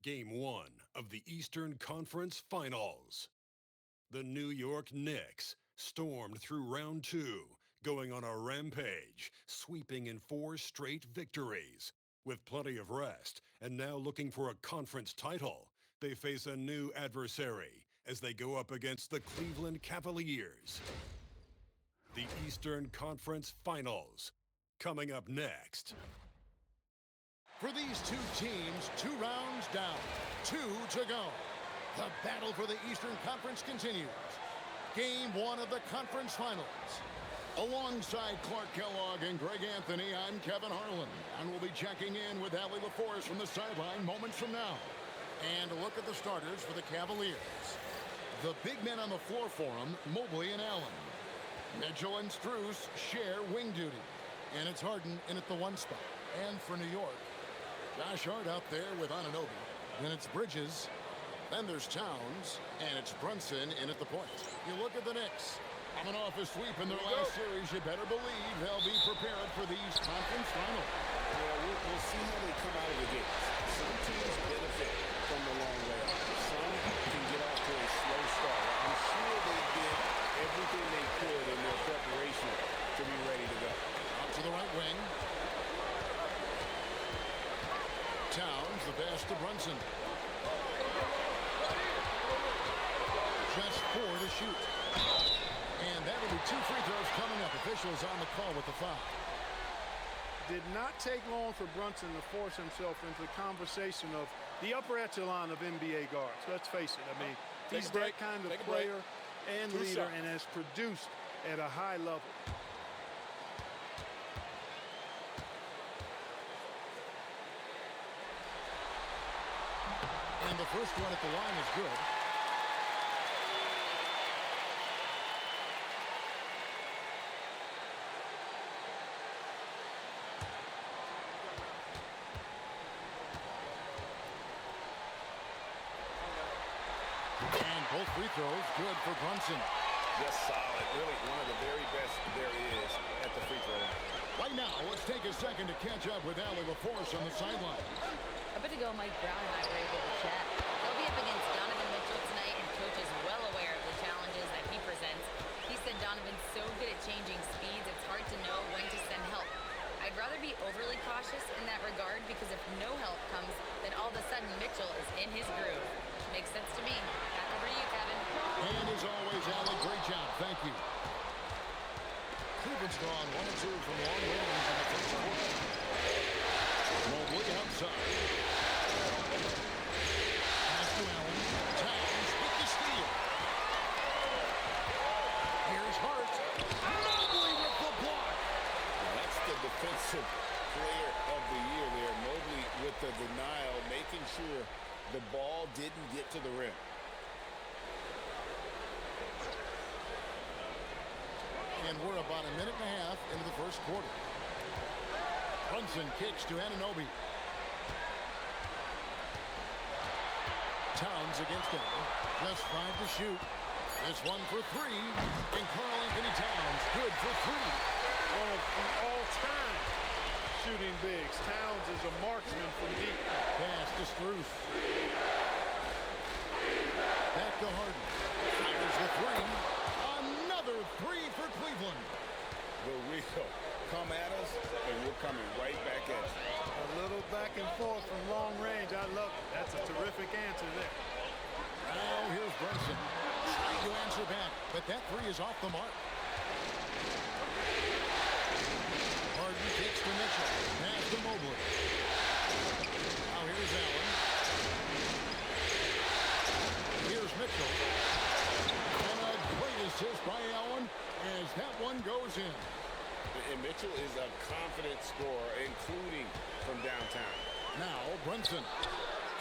Game 1 of the Eastern Conference Finals. The New York Knicks stormed through round 2, going on a rampage, sweeping in 4 straight victories. With plenty of rest and now looking for a conference title, they face a new adversary as they go up against the Cleveland Cavaliers. The Eastern Conference Finals, coming up next. For these two teams, 2 rounds down, 2 to go. The battle for the Eastern Conference continues. Game 1 of the conference finals. Alongside Clark Kellogg and Greg Anthony, I'm Kevin Harlan, and we'll be checking in with Allie LaForce from the sideline moments from now. And a look at the starters for the Cavaliers. The big men on the floor for them, Mobley and Allen. Mitchell and Strus share wing duty, and it's Harden in at the 1 spot. And for New York, Josh Hart out there with Anunoby. Then it's Bridges. Then there's Towns. And it's Brunson in at the point. You look at the Knicks. Coming off a sweep in their last series, you better believe they'll be prepared for these conference finals. Yeah, we'll see how they come out of the gates. Some teams benefit from the long layoff. Some can get off to a slow start. I'm sure they did everything they could in their preparation to be ready to go. Out to the right wing. Towns, the pass to Brunson. Just 4 to shoot. And that will be 2 free throws coming up. Officials on the call with the foul. Did not take long for Brunson to force himself into the conversation of the upper echelon of NBA guards. Let's face it. I mean, he's that kind of player and leader and has produced at a high level. And the first one at the line is good. And both free throws good for Brunson. Just solid. Really one of the very best there is at the free throw line. Right now, let's take a second to catch up with Allie LaForce on the sideline. A bit ago, Mike Brown and I were able to chat. They'll be up against Donovan Mitchell tonight, and Coach is well aware of the challenges that he presents. He said Donovan's so good at changing speeds, it's hard to know when to send help. I'd rather be overly cautious in that regard because if no help comes, then all of a sudden Mitchell is in his groove. Makes sense to me. Back over to you, Kevin. And as always, Allie, great job. Thank you. Cleveland's gone 1 and 2 from long range in the first quarter. Mobley outside. Pass to Allen. Towns with the steal. Here's Hart. Mobley with the block. That's the defensive player of the year there. Mobley with the denial, making sure the ball didn't get to the rim. And we're about a minute and a half into the first quarter. Brunson kicks to Anunoby. Towns against him. Just 5 to shoot. This one for 3. And Karl-Anthony Towns good for 3. One of the all-time shooting bigs. Towns is a marksman from deep. Pass to Strus. Back to Harden. Fires the 3. Another 3 for Cleveland. The wheel come at us, and we're coming right back at you. A little back and forth from long range. I love it. That's a terrific answer there. Now here's Brunson. Trying to answer back, but that 3 is off the mark. Harden kicks to Mitchell. Pass to Mobley. Now here's Allen. Here's Mitchell. And a great assist by Allen as that one goes in. And Mitchell is a confident scorer, including from downtown. Now Brunson.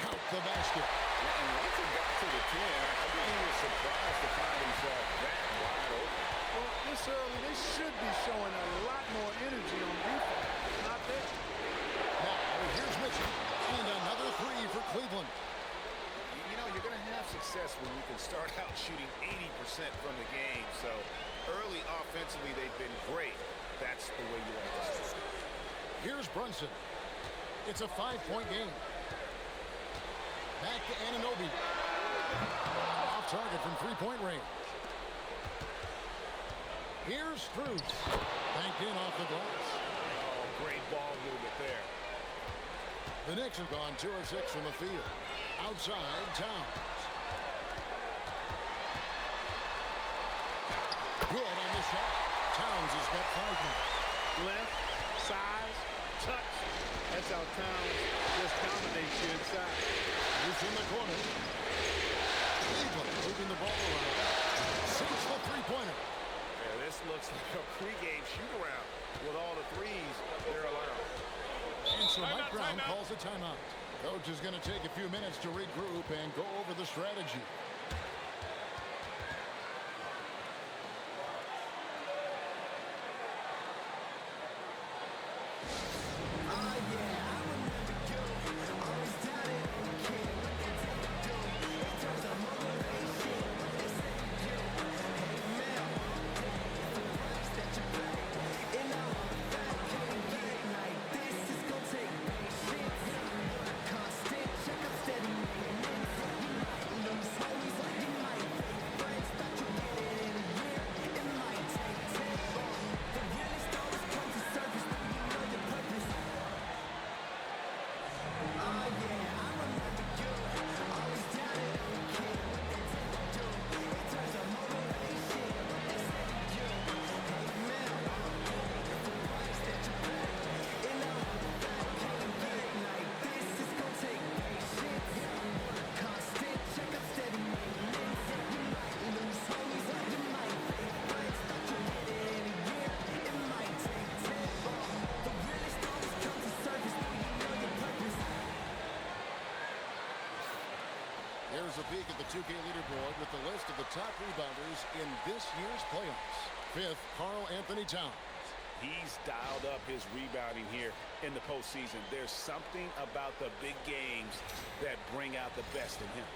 Count the basket. And once he got to the 10, I think he was surprised to find himself that wide open. Well, this early, they should be showing a lot more energy on defense. Not there. Now here's Mitchell. And another 3 for Cleveland. You know, you're going to have success when you can start out shooting 80% from the game. So early offensively, they've been great. That's the way you want to start. Here's Brunson. It's a 5-point game. Back to Anunoby. Off target from three-point range. Here's Strus. Banked in off the glass. Oh, great ball movement there. The Knicks have gone 2 of 6 from the field. Outside, Towns. Good on the shot. Towns has got 5 minutes. Length, size, touch. That's how Towns just dominates you inside. Loose in the corner. Cleveland moving the ball around. Shoots the three-pointer. Yeah, this looks like a pregame shoot-around with all the threes they're allowed. And so Mike Brown calls a timeout. Coach is going to take a few minutes to regroup and go over the strategy. Here's a peek at the 2K leaderboard with the list of the top rebounders in this year's playoffs. 5th, Karl Anthony Towns. He's dialed up his rebounding here in the postseason. There's something about the big games that bring out the best in him.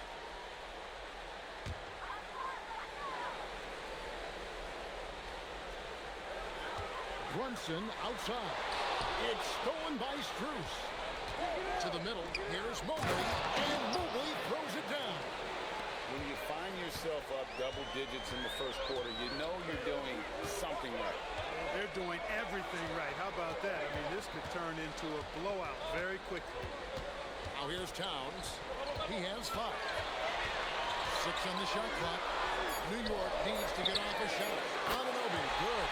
Brunson outside. It's stolen by Strus. To the middle, here's Mobley, and Mobley throws it down. When you find yourself up double digits in the first quarter, you know you're doing something right. They're doing everything right. How about that? I mean, this could turn into a blowout very quickly. Now here's Towns. He has 5. 6 on the shot clock. New York needs to get off a shot. Anunoby, good.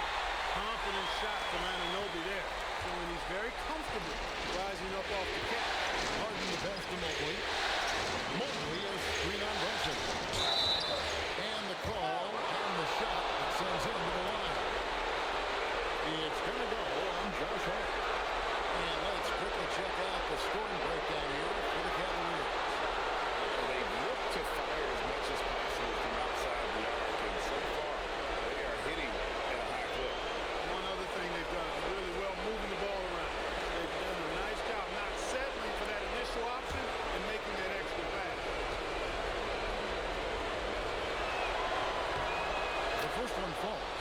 Confident shot from Anunoby there. Showing he's very comfortable rising up off the catch. Harden the pass to Mobley. Mobley is screen on Brunson. And the call on the shot that sends him to the line. It's going to go on Josh Hart. And let's quickly check out the scoring breakdown here for the Cavaliers. They look to fire as much as possible from outside the arc, and so far they are hitting at a high clip. One other thing they've done is really well moving the ball around. They've done a nice job not settling for that initial option and making that extra pass. The first one falls.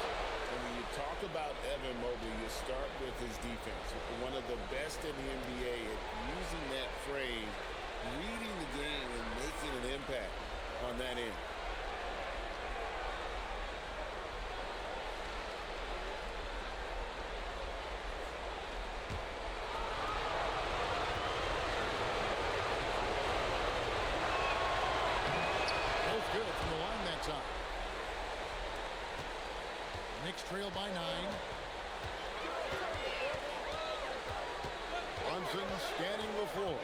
And when you talk about Evan Mobley, you start with his defense. One of the best in the NBA at using that frame, reading the game, and making an impact on that end. Both good from the line that time. Knicks trail by 9. Brunson scanning the floor.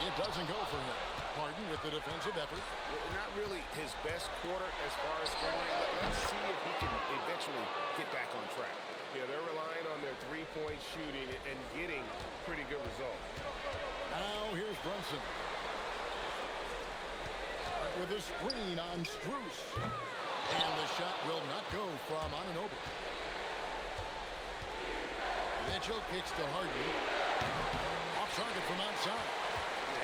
It doesn't go for him. Harden with the defensive effort. Well, not really his best quarter as far as scoring, but let's see if he can eventually get back on track. Yeah, they're relying on their three-point shooting and getting pretty good results. Now here's Brunson. With a screen on Strus. And the shot will not go from Anunoby. Mitchell kicks to Harden. Off target from outside.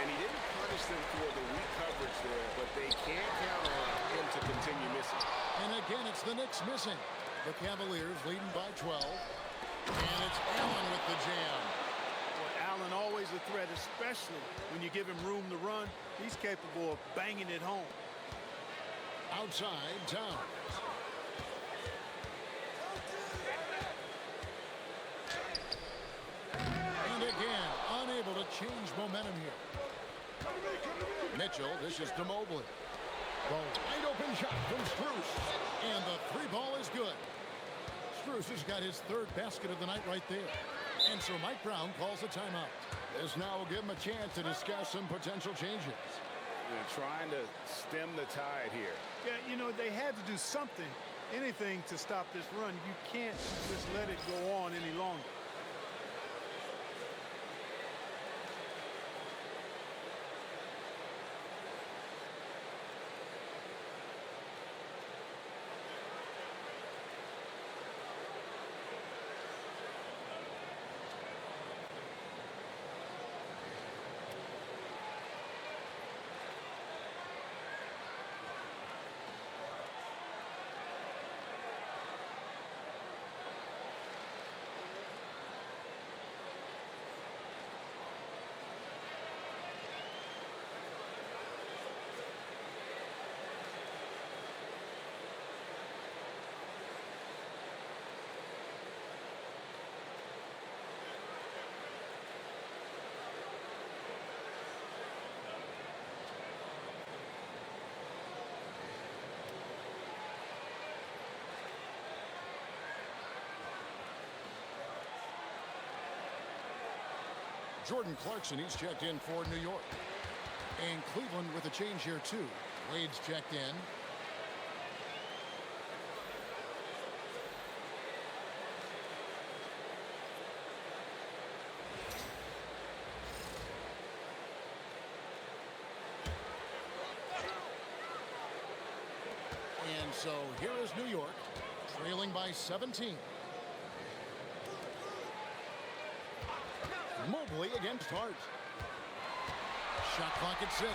And he didn't punish them for the weak coverage there, but they can't count on him to continue missing. And again, it's the Knicks missing. The Cavaliers leading by 12. And it's Allen with the jam. Well, is a threat, especially when you give him room to run. He's capable of banging it home. Outside Towns. And again, unable to change momentum here. Mitchell, this is to Mobley. Wide open shot from Strus. And the three ball is good. Strus has got his third basket of the night right there. And so Mike Brown calls a timeout. This now will give him a chance to discuss some potential changes. Trying to stem the tide here. Yeah, you know, they had to do something, anything to stop this run. You can't just let it go on any longer. Jordan Clarkson, he's checked in for New York. And Cleveland with a change here, too. Wade's checked in. And so here is New York, trailing by 17. Mobley against Hart. Shot clock at 6.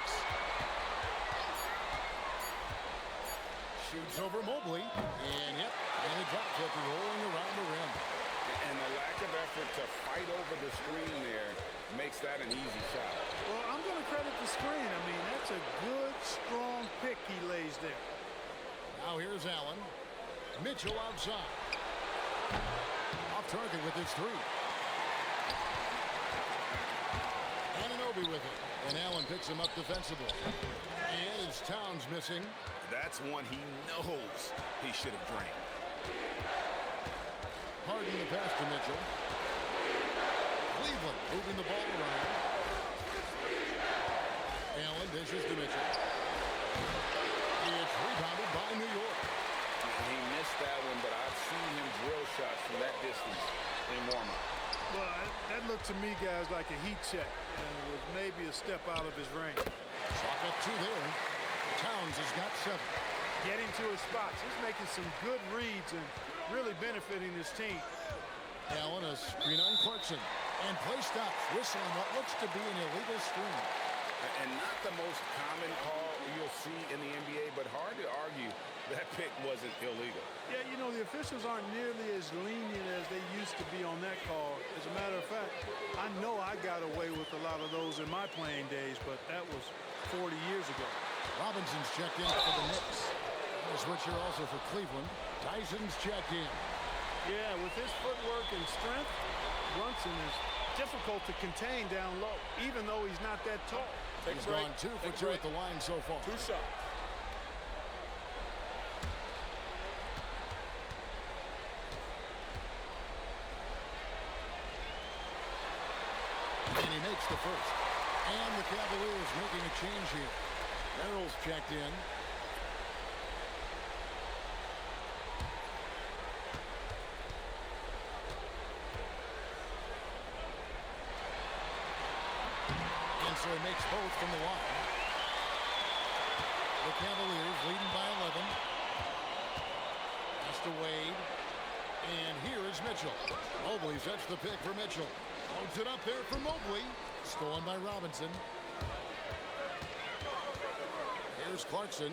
Shoots over Mobley. And he drops it, rolling around the rim. And the lack of effort to fight over the screen there makes that an easy shot. Well, I'm going to credit the screen. I mean, that's a good, strong pick he lays there. Now here's Allen. Mitchell outside. Off target with his three. With it, and Allen picks him up defensively. And it's Towns missing. That's one he knows he should have drained. Harden the pass to Mitchell. Cleveland moving the ball around. Allen dishes to Mitchell. It's rebounded by New York. He missed that one, but I've seen him drill shots from that distance in warm-up. Well, that looked to me, guys, like a heat check, and it was maybe a step out of his range. Chalk up 2 there. Towns has got 7. Getting to his spots. He's making some good reads and really benefiting his team. Allen a screen on Clarkson. And play stops, whistling what looks to be an illegal screen. And not the most common call you'll see in the NBA, but hard to argue that pick wasn't illegal. Yeah, you know, the officials aren't nearly as lenient as they used to be on that call. As a matter of fact, I know I got away with a lot of those in my playing days, but that was 40 years ago. Robinson's checked in for the Knicks. A switch here also for Cleveland. Tyson's checked in. Yeah, with his footwork and strength, Brunson is difficult to contain down low, even though he's not that tall. He's gone 2 for 2 at the line so far. 2 shots. And he makes the first. And the Cavaliers making a change here. Merrill's checked in. And so he makes both from the line. The Cavaliers leading by 11. Pass to Wade. And here is Mitchell. Mobley sets the pick for Mitchell. Holds it up there for Mobley. Stolen by Robinson. Here's Clarkson.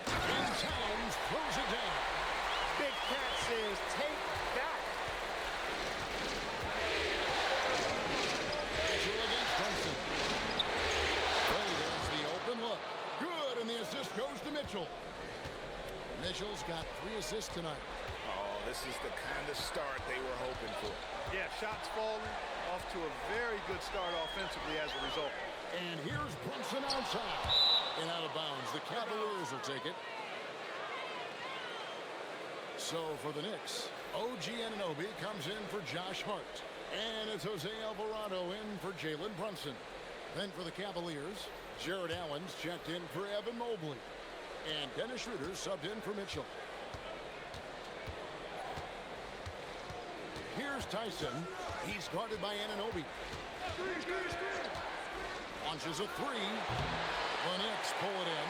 And Towns throws it down. Big Cat says, take that. Mitchell's got 3 assists tonight. Oh, this is the kind of start they were hoping for. Yeah, shots falling, off to a very good start offensively as a result. And here's Brunson outside. And out of bounds. The Cavaliers will take it. So for the Knicks, OG Anunoby comes in for Josh Hart. And it's Jose Alvarado in for Jalen Brunson. Then for the Cavaliers, Jared Allen's checked in for Evan Mobley. And Dennis Schroeder subbed in for Mitchell. Here's Tyson. He's guarded by Anunoby. Launches a 3. The Knicks pull it in.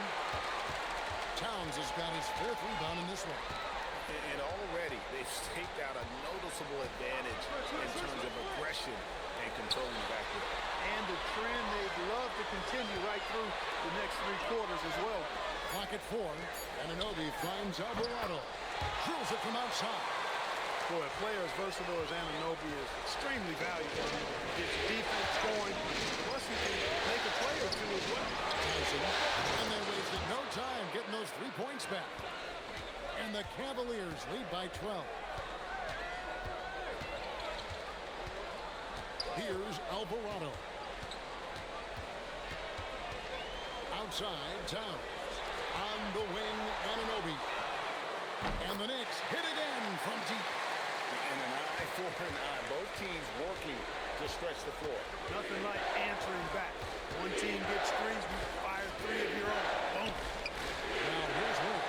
Towns has got his 4th rebound in this one. And already they've staked out a noticeable advantage in terms of aggression and controlling the backcourt. And the trend they'd love to continue right through the next 3 quarters as well. Clock at 4. Anunoby finds Alvarado. Drills it from outside. Boy, a player as versatile as Anunoby is extremely valuable. He gets defense going, plus he can make a play or 2 as well. Tyson, and they wasted no time getting those 3 points back. And the Cavaliers lead by 12. Here's Alvarado. Outside, Towns. On the wing, Anunoby. And the Knicks hit again from deep. And an eye for an eye. Both teams working to stretch the floor. Nothing like answering back. One team gets 3s, you fire 3 of your own. Boom. Now here's Luke.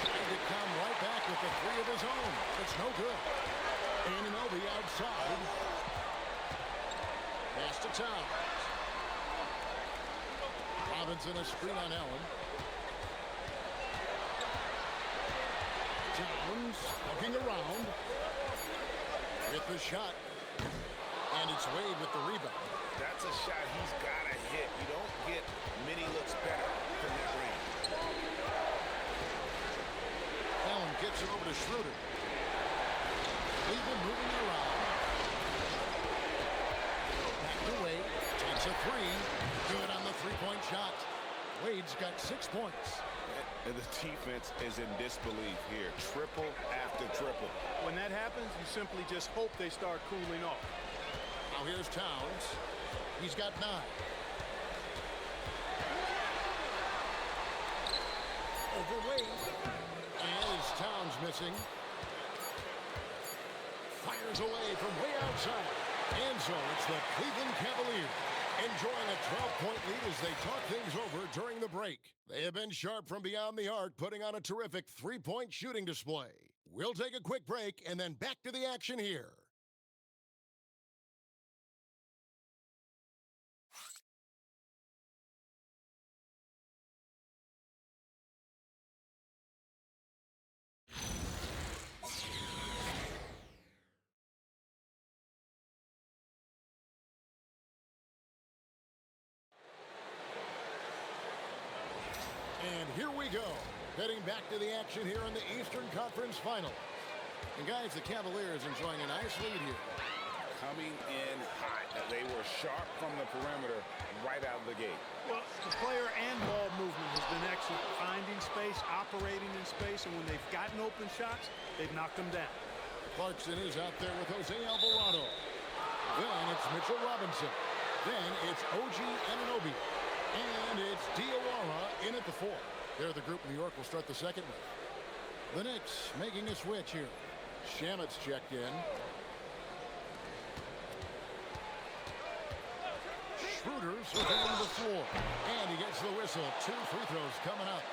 Trying to come right back with the 3 of his own. It's no good. Anunoby outside. Pass to Towns. Robinson a screen on Allen. Towns looking around. With the shot. And it's Wade with the rebound. That's a shot he's got to hit. You don't get many looks better from that range. Allen gets it over to Schroeder. Cleveland moving it around. Back to Wade. Takes a 3. Good on the 3-point shot. Wade's got 6 points. And the defense is in disbelief here. Triple after triple. When that happens, you simply just hope they start cooling off. Now here's Towns. He's got 9. Over Wade. And is Towns missing? Fires away from way outside. And so it's the Cleveland Cavaliers enjoying a 12-point lead as they talk things over during the break. They have been sharp from beyond the arc, putting on a terrific 3-point shooting display. We'll take a quick break and then back to the action here. And here we go, heading back to the action here in the Eastern Conference Final. And guys, the Cavaliers enjoying a nice lead here. Coming in hot. They were sharp from the perimeter right out of the gate. Well, the player and ball movement has been excellent. Finding space, operating in space, and when they've gotten open shots, they've knocked them down. Clarkson is out there with Jose Alvarado. Then it's Mitchell Robinson. Then it's OG Anunoby. And it's Diawara in at the 4. They're the group New York will start the second with. The Knicks making a switch here. Shamet's checked in. Schroeder's on the floor. And he gets the whistle. 2 free throws coming up.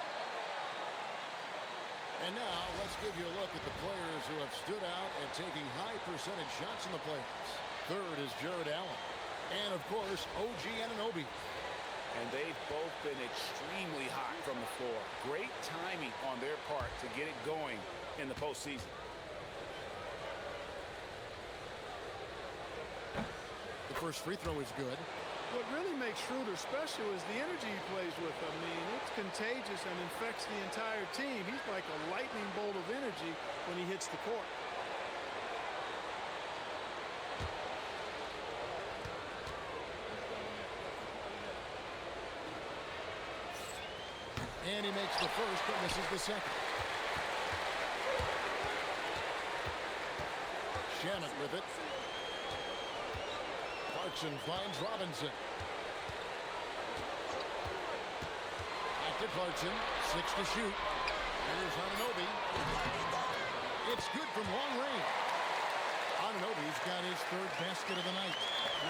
And now let's give you a look at the players who have stood out and taking high percentage shots in the playoffs. Third is Jared Allen. And of course, OG Anunoby. And they've both been extremely hot from the floor. Great timing on their part to get it going in the postseason. The first free throw is good. What really makes Schroeder special is the energy he plays with. I mean, it's contagious and infects the entire team. He's like a lightning bolt of energy when he hits the court. And he makes the first, but misses the second. Shannon with it. Clarkson finds Robinson. Back to Clarkson. 6 to shoot. Here's Anunoby. It's good from long range. Anunoby's got his 3rd basket of the night.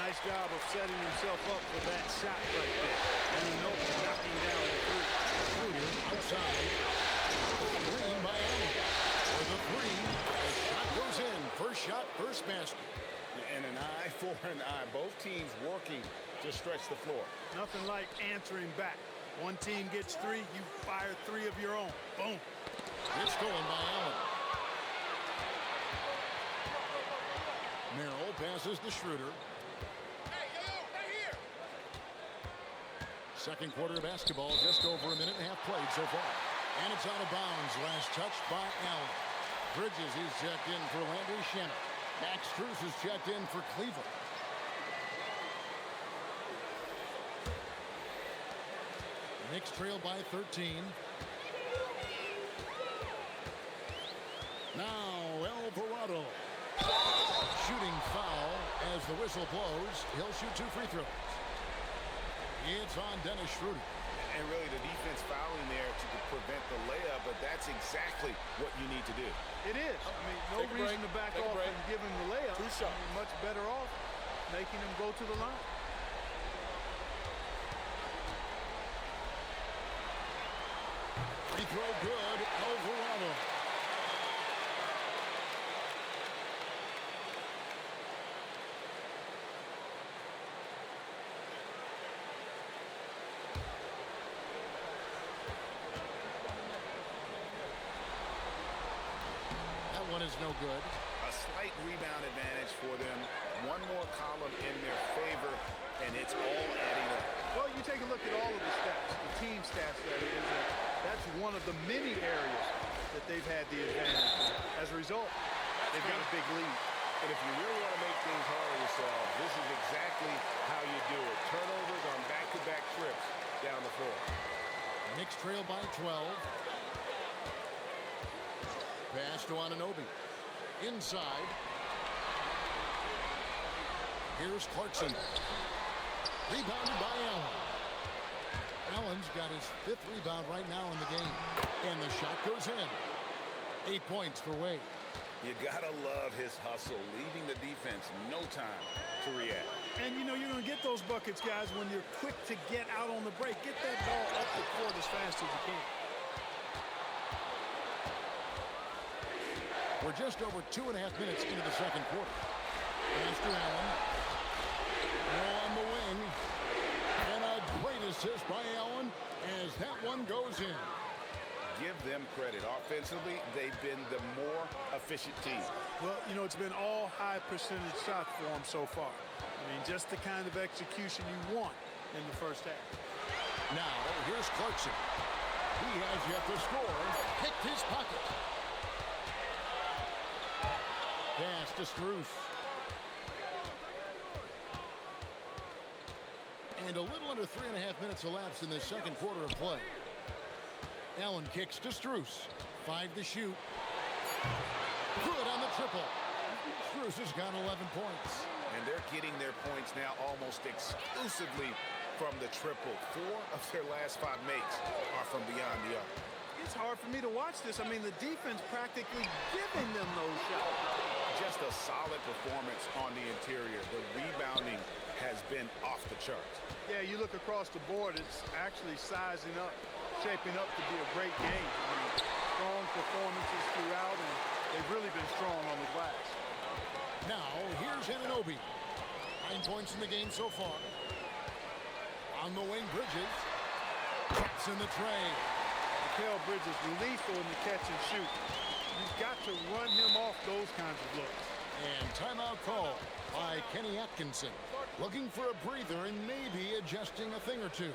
Nice job of setting himself up for that shot right there. Anunoby knocking down the 3. Schroeder outside. Green by Allen. For the 3. The shot goes in. First shot, first basket. And an eye for an eye. Both teams working to stretch the floor. Nothing like answering back. One team gets 3, you fire 3 of your own. Boom. It's stolen by Allen. Merrill passes to Schroeder. Second quarter of basketball, just over a minute and a half played so far. And it's out of bounds. Last touch by Allen. Bridges is checked in for Landry Shannon. Max Strus is checked in for Cleveland. Knicks trail by 13. Now Alvarado. Shooting foul as the whistle blows. He'll shoot 2 free throws. It's on Dennis Schroeder. And really the defense fouling there to prevent the layup, but that's exactly what you need to do. It is. I mean, no reason to back off and give him the layup. 2 shots. I mean, much better off making him go to the line. Free throw good. Alvarado. That one is no good. A slight rebound advantage for them. One more column in their favor, and it's all adding up. Well, you take a look at all of the stats, the team stats that is, and that's one of the many areas that they've had the advantage. As a result, they've got a big lead. And if you really want to make things hard on yourself, this is exactly how you do it. Turnovers on back-to-back trips down the floor. Knicks trail by 12. Pass to Anunoby. Inside. Here's Clarkson. Rebounded by Allen. Allen's got his 5th rebound right now in the game. And the shot goes in. 8 points for Wade. You gotta love his hustle, leaving the defense no time to react. And you know you're going to get those buckets, guys, when you're quick to get out on the break. Get that ball up the court as fast as you can. We're just over 2.5 minutes into the second quarter. Pass to Allen. On the wing. And a great assist by Allen as that one goes in. Give them credit. Offensively, they've been the more efficient team. Well, you know, it's been all high percentage shots for them so far. I mean, just the kind of execution you want in the first half. Now, here's Clarkson. He has yet to score. Picked his pocket. Pass to Strus. And a little under 3.5 minutes elapsed in the second quarter of play. Allen kicks to Strus. 5 to shoot. Good on the triple. Strus has got 11 points. And they're getting their points now almost exclusively from the triple. 4 of their last 5 makes are from beyond the arc. It's hard for me to watch this. I mean, the defense practically giving them those shots. Just a solid performance on the interior. The rebounding has been off the charts. Yeah, you look across the board, it's actually sizing up, shaping up to be a great game. I mean, strong performances throughout, and they've really been strong on the glass. Now, here's Anunoby. 9 points in the game so far. On the wing, Bridges. Drops in the tray. Mikal Bridges, lethal in the catch and shoot. You've got to run him off those kinds of looks. And timeout call by Kenny Atkinson. Looking for a breather and maybe adjusting a thing or two.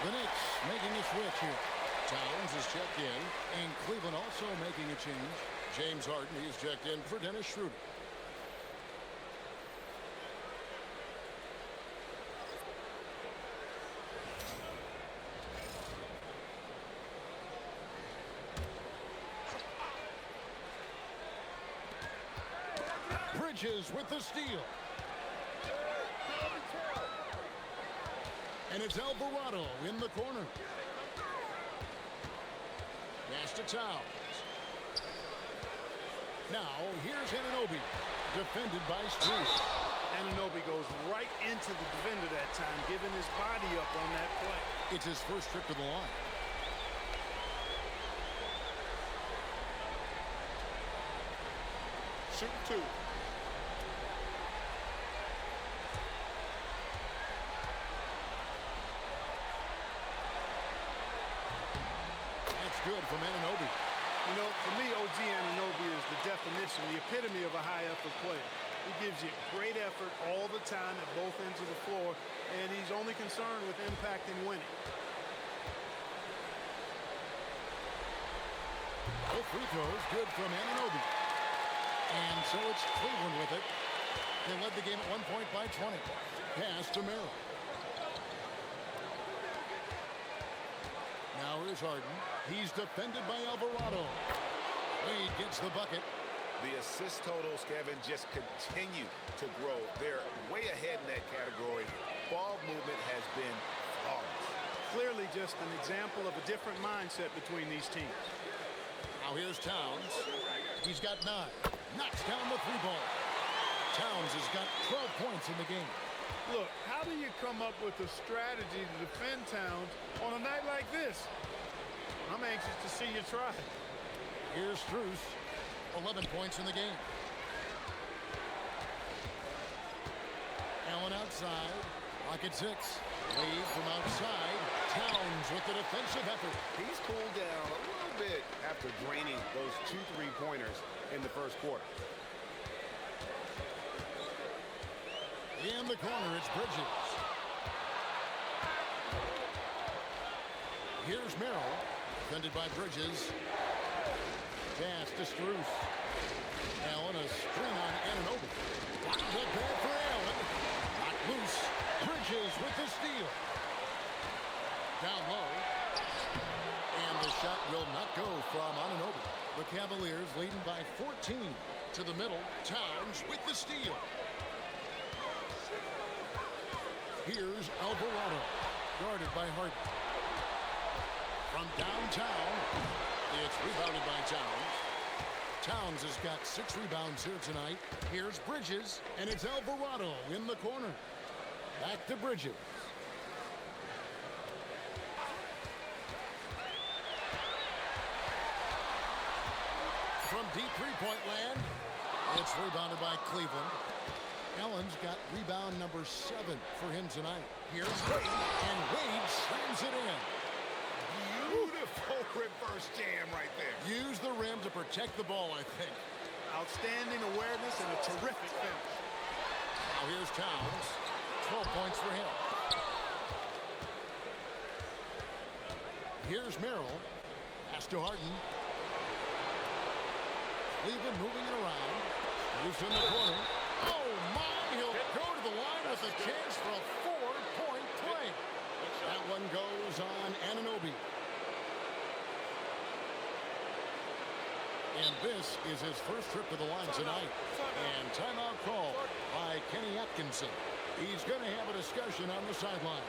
The Knicks making a switch here. Towns is checked in, and Cleveland also making a change. James Harden, he's checked in for Dennis Schroeder. Bridges with the steal. And it's Alvarado in the corner. Pass to Towns. Now, here's Anunoby, defended by Strus. Anunoby goes right into the defender that time, giving his body up on that play. It's his first trip to the line. Shoot two. That's good from Anunoby. You know, for me, OG Anunoby is the definition, the epitome of a high-effort player. He gives you great effort all the time at both ends of the floor, and he's only concerned with impact and winning. Both free throws good from Anunoby. And so it's Cleveland with it. They led the game at 1 point by 20. Pass to Merrill. Now here's Harden. He's defended by Alvarado. Wade gets the bucket. The assist totals, Kevin, just continue to grow. They're way ahead in that category. Ball movement has been flawless. Clearly just an example of a different mindset between these teams. Now here's Towns. He's got 9. Knocks down the 3-ball. Towns has got 12 points in the game. Look, how do you come up with a strategy to defend Towns on a night like this? I'm anxious to see you try. Here's Strus. 11 points in the game. Allen outside. Rocket 6. Wade from outside. Towns with the defensive effort. He's cooled down a little bit after draining those 2 3-pointers in the first quarter. In the corner, it's Bridges. Here's Merrill, defended by Bridges. Pass to Strus. Allen, a screen on Anunoby. Blocked the ball for Allen. Knocked loose. Bridges with the steal. Down low. And the shot will not go from Anunoby. The Cavaliers leading by 14 to the middle. Towns with the steal. Here's Alvarado, guarded by Harden. From downtown, it's rebounded by Towns. Towns has got 6 rebounds here tonight. Here's Bridges, and it's Alvarado in the corner. Back to Bridges. From deep three-point land, it's rebounded by Cleveland. Allen's got rebound number 7 for him tonight. Here's Wade, and Wade slams it in. Beautiful reverse jam right there. Use the rim to protect the ball, I think. Outstanding awareness and a terrific finish. Now here's Towns. 12 points for him. Here's Merrill. Pass to Harden. Cleveland moving it around. Moves in the corner. Oh, my! He'll go to the line with a chance for a 4-point play. That one goes on Anunoby. And this is his first trip to the line tonight. And timeout call by Kenny Atkinson. He's going to have a discussion on the sideline.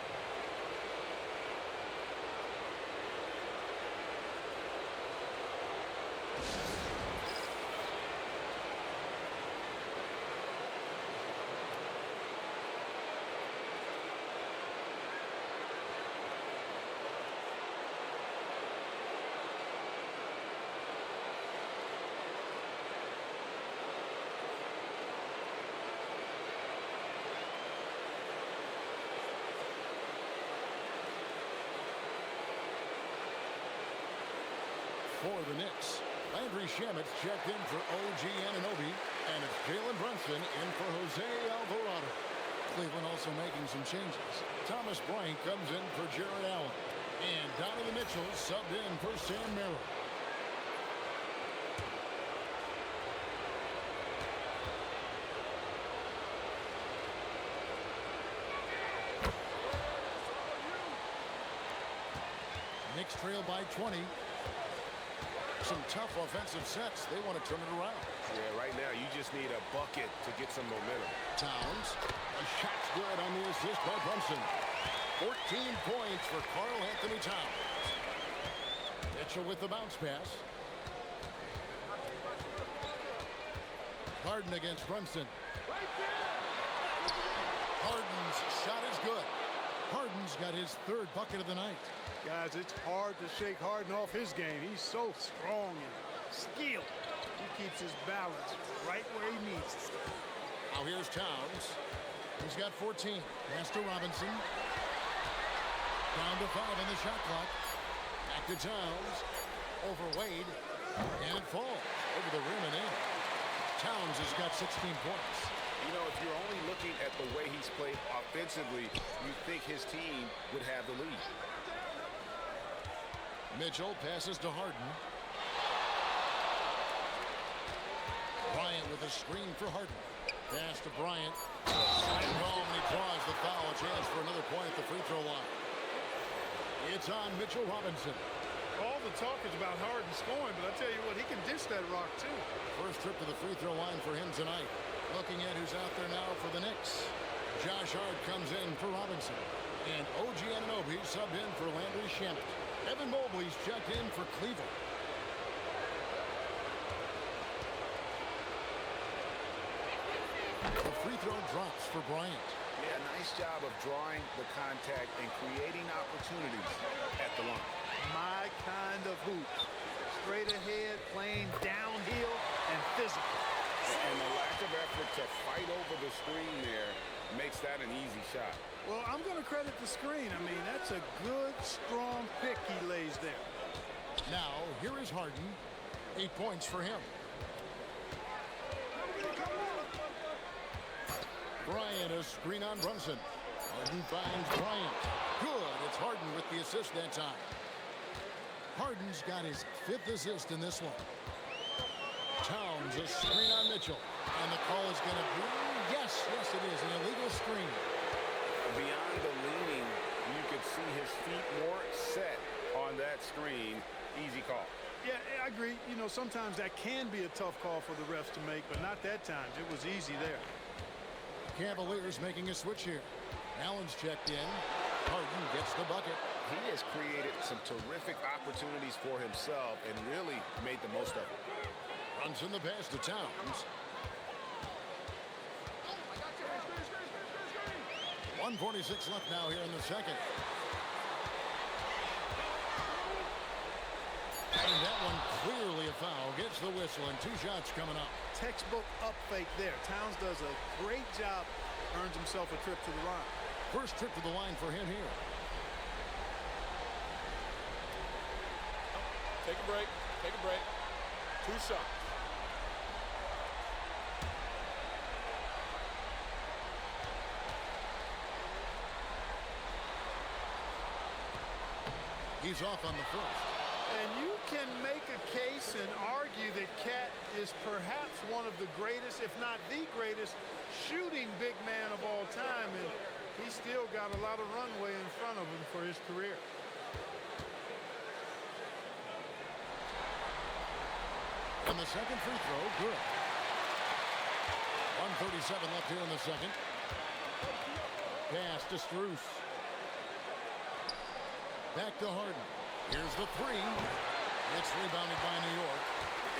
For the Knicks, Landry Shamet's checked in for OG Anunoby, and it's Jalen Brunson in for Jose Alvarado. Cleveland also making some changes. Thomas Bryant comes in for Jared Allen. And Donovan Mitchell subbed in for Sam Merrill. Knicks trail by 20. Some tough offensive sets. They want to turn it around. Yeah, right now you just need a bucket to get some momentum. Towns. A shot's good on the assist by Brunson. 14 points for Karl Anthony Towns. Mitchell with the bounce pass. Harden against Brunson. Harden's shot is good. Harden's got his third bucket of the night. Guys, it's hard to shake Harden off his game. He's so strong and skilled. He keeps his balance right where he needs it. Now here's Towns. He's got 14. Pass to Robinson. Down to 5 on the shot clock. Back to Towns. Over Wade. And falls over the rim and in. Towns has got 16 points. You know, if you're only looking at the way he's played offensively, you think his team would have the lead. Mitchell passes to Harden. Bryant with a screen for Harden. Pass to Bryant. Side home, and he draws the foul. A chance for another point at the free throw line. It's on Mitchell Robinson. All the talk is about Harden scoring, but I tell you what, he can dish that rock too. First trip to the free throw line for him tonight. Looking at who's out there now for the Knicks. Josh Hart comes in for Robinson. And OG Anunoby subbed in for Landry Shamet. Evan Mobley's checked in for Cleveland. The free throw drops for Bryant. Yeah, nice job of drawing the contact and creating opportunities at the line. My kind of hoop. Straight ahead, playing downhill and physical. And the lack of effort to fight over the screen there makes that an easy shot. Well, I'm going to credit the screen. I mean, that's a good, strong pick he lays there. Now, here is Harden. 8 points for him. Bryant, a screen on Brunson. Harden finds Bryant. Good. It's Harden with the assist that time. Harden's got his 5th assist in this one. Towns, a screen on Mitchell. And the call is going to be, yes, it is, an illegal screen. Beyond the leaning, you could see his feet more set on that screen. Easy call. Yeah, I agree. You know, sometimes that can be a tough call for the refs to make, but not that time. It was easy there. Cavaliers making a switch here. Allen's checked in. Harden gets the bucket. He has created some terrific opportunities for himself and really made the most of it. Runs in the pass to Towns. 1:46 left now here in the second. And that one clearly a foul. Gets the whistle and 2 shots coming up. Textbook up fake there. Towns does a great job. Earns himself a trip to the line. First trip to the line for him here. Take a break. Take a break. 2 shots. He's off on the first. And you can make a case and argue that Cat is perhaps one of the greatest, if not the greatest, shooting big man of all time. And he's still got a lot of runway in front of him for his career. And the second free throw, good. 1:37 left here in the second. Pass to Strus. Back to Harden. Here's the 3. It's rebounded by New York.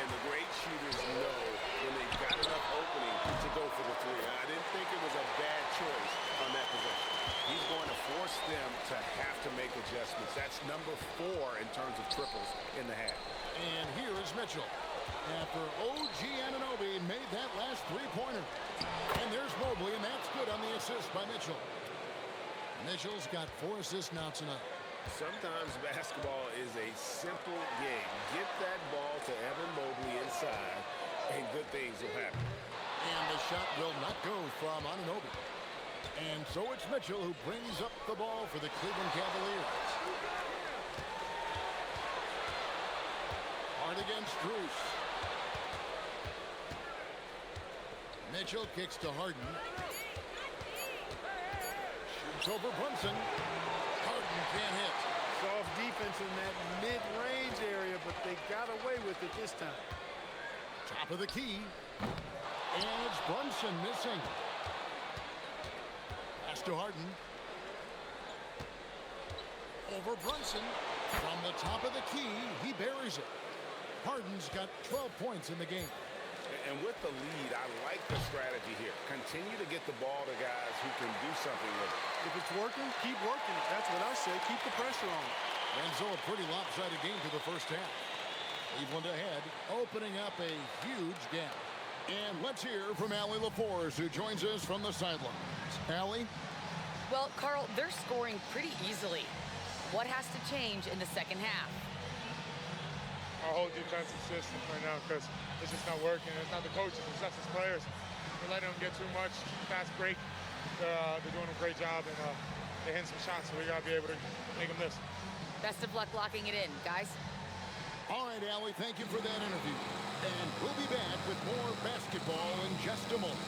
And the great shooters know when they've got enough opening to go for the 3. I didn't think it was a bad choice on that possession. He's going to force them to have to make adjustments. That's number 4 in terms of triples in the half. And here is Mitchell. After OG Anunoby made that last 3-pointer. And there's Mobley, and that's good on the assist by Mitchell. Mitchell's got 4 assists now tonight. Sometimes basketball is a simple game. Get that ball to Evan Mobley inside, and good things will happen. And the shot will not go from Anunoby. And so it's Mitchell who brings up the ball for the Cleveland Cavaliers. Hard against Bruce. Mitchell kicks to Harden. Shoots over Brunson. Harden can't hit. Soft defense in that mid-range area, but they got away with it this time. Top of the key. And it's Brunson missing. Pass to Harden. Over Brunson. From the top of the key, he buries it. Harden's got 12 points in the game. And with the lead, I like the strategy here. Continue to get the ball to guys who can do something with it. If it's working, keep working it. That's what I say. Keep the pressure on. And so a pretty lopsided game to the first half. Cleveland ahead, opening up a huge gap. And let's hear from Allie LaForce, who joins us from the sidelines. Allie? Well, Carl, they're scoring pretty easily. What has to change in the second half? Our whole defensive system right now, because it's just not working. It's not the coaches, it's us as players. We're letting them get too much, fast break. They're doing a great job, and they're hitting some shots, so we got to be able to make them miss. Best of luck locking it in, guys. All right, Allie, thank you for that interview. And we'll be back with more basketball in just a moment.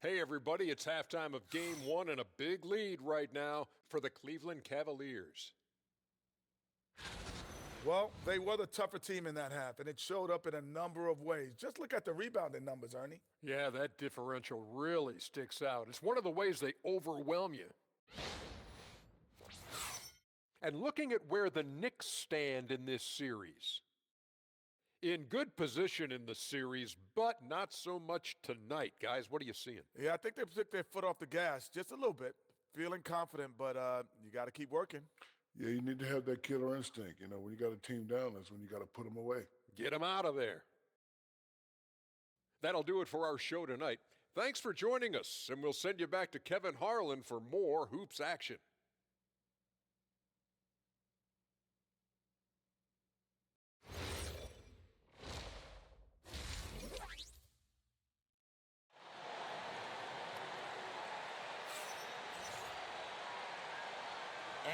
Hey everybody, it's halftime of game one and a big lead right now for the Cleveland Cavaliers. Well, they were the tougher team in that half, and it showed up in a number of ways. Just look at the rebounding numbers, Ernie. Yeah, that differential really sticks out. It's one of the ways they overwhelm you. And looking at where the Knicks stand in this series. In good position in the series, but not so much tonight. Guys, what are you seeing? Yeah, I think they took their foot off the gas just a little bit. Feeling confident, but you got to keep working. Yeah, you need to have that killer instinct. You know, when you got a team down, that's when you got to put them away. Get them out of there. That'll do it for our show tonight. Thanks for joining us, and we'll send you back to Kevin Harlan for more hoops action.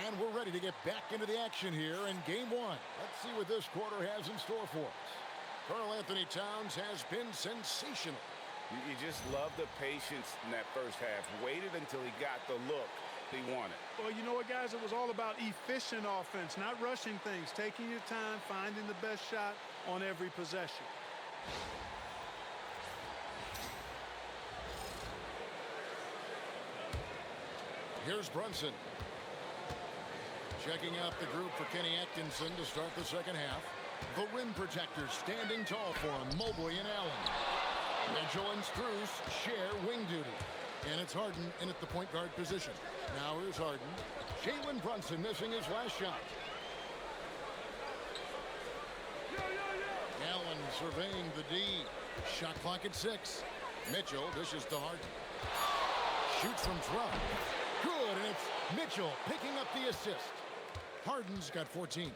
And we're ready to get back into the action here in game one. Let's see what this quarter has in store for us. Karl Anthony Towns has been sensational. You just love the patience in that first half. Waited until he got the look he wanted. Well, you know what, guys? It was all about efficient offense, not rushing things, taking your time, finding the best shot on every possession. Here's Brunson. Checking out the group for Kenny Atkinson to start the second half. The rim protectors standing tall for him, Mobley and Allen. Mitchell and Strus share wing duty. And it's Harden in at the point guard position. Now here's Harden. Jalen Brunson missing his last shot. Allen surveying the D. Shot clock at 6. Mitchell dishes to Harden. Shoots from 12. Good, and it's Mitchell picking up the assist. Harden's got 14.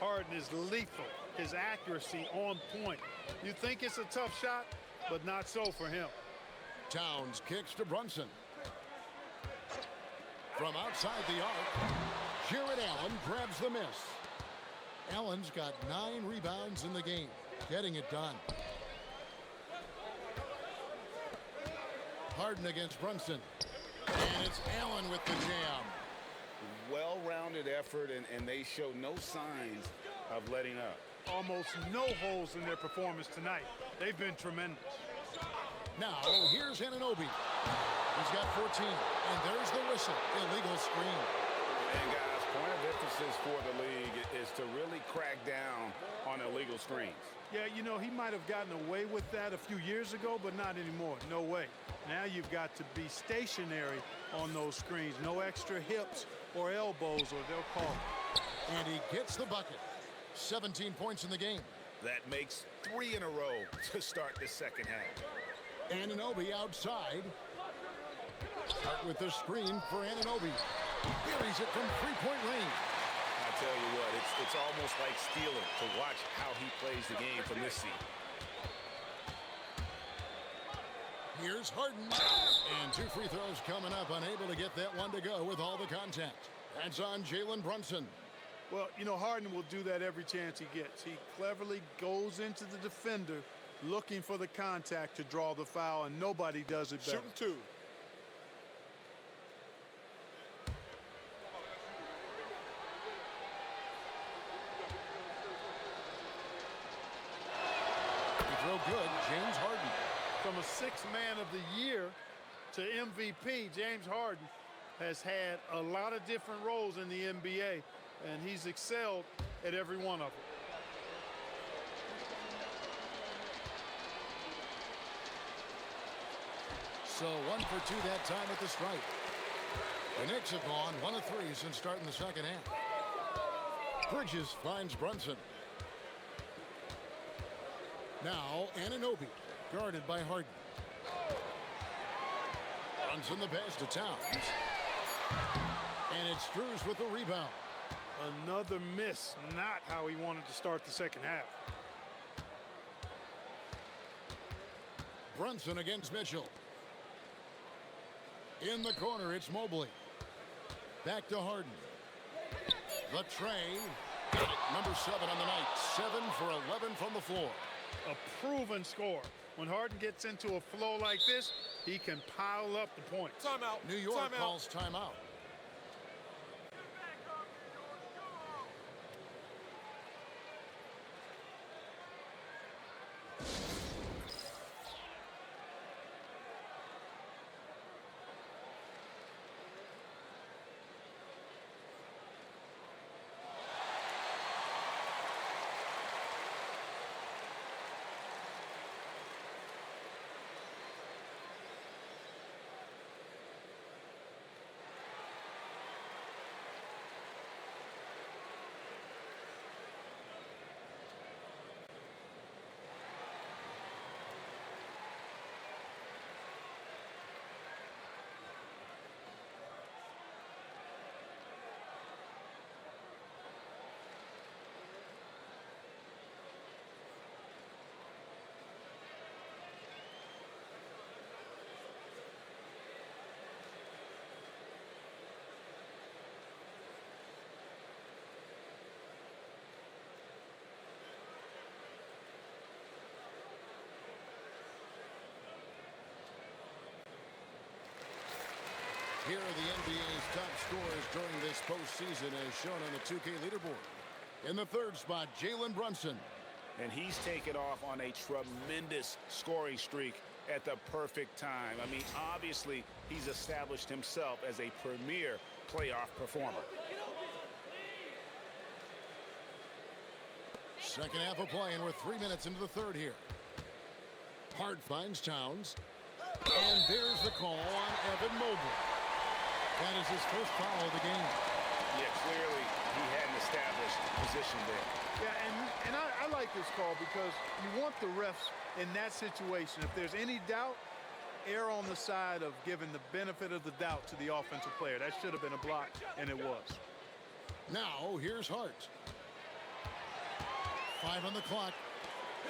Harden is lethal. His accuracy on point. You think it's a tough shot, but not so for him. Towns kicks to Brunson. From outside the arc, Jared Allen grabs the miss. Allen's got 9 rebounds in the game, getting it done. Harden against Brunson. And it's Allen with the jam. Well-rounded effort, and they show no signs of letting up. Almost no holes in their performance tonight. They've been tremendous. Now, here's Anunoby. He's got 14, and there's the whistle. Illegal screen. And guys, point of emphasis for the league is to really crack down on illegal screens. Yeah, you know, he might have gotten away with that a few years ago, but not anymore. No way. Now you've got to be stationary on those screens. No extra hips or elbows, or they'll call it. And he gets the bucket. 17 points in the game. That makes 3 in a row to start the second half. Anunoby outside. Start with the screen for Anunoby. Buries it from three-point range. I tell you what, it's almost like stealing to watch how he plays the game from this seat. Here's Harden. And 2 free throws coming up. Unable to get that one to go with all the contact. That's on Jalen Brunson. Well, you know, Harden will do that every chance he gets. He cleverly goes into the defender looking for the contact to draw the foul, and nobody does it better. Shooting 2. Free throw good. James Harden. From a sixth man of the year to MVP, James Harden has had a lot of different roles in the NBA, and he's excelled at every one of them. So 1 for 2 that time at the stripe. The Knicks have gone 1 of 3 since starting the second half. Bridges finds Brunson. Now Anunoby, guarded by Harden. Brunson the pass to Towns. And it's Struz with the rebound. Another miss, not how he wanted to start the second half. Brunson against Mitchell. In the corner, it's Mobley. Back to Harden. The tray. Got it. Number 7 on the night. 7 for 11 from the floor. A proven score. When Harden gets into a flow like this, he can pile up the points. Timeout. New York calls timeout. Here are the NBA's top scorers during this postseason as shown on the 2K leaderboard. In the third spot, Jalen Brunson. And he's taken off on a tremendous scoring streak at the perfect time. I mean, obviously, he's established himself as a premier playoff performer. Second half of play, and we're 3 minutes into the third here. Hart finds Towns. And there's the call on Evan Mobley. That is his first foul of the game. Yeah, clearly he had an established position there. Yeah, and I like this call because you want the refs in that situation. If there's any doubt, err on the side of giving the benefit of the doubt to the offensive player. That should have been a block, and it was. Now, here's Hart. 5 on the clock.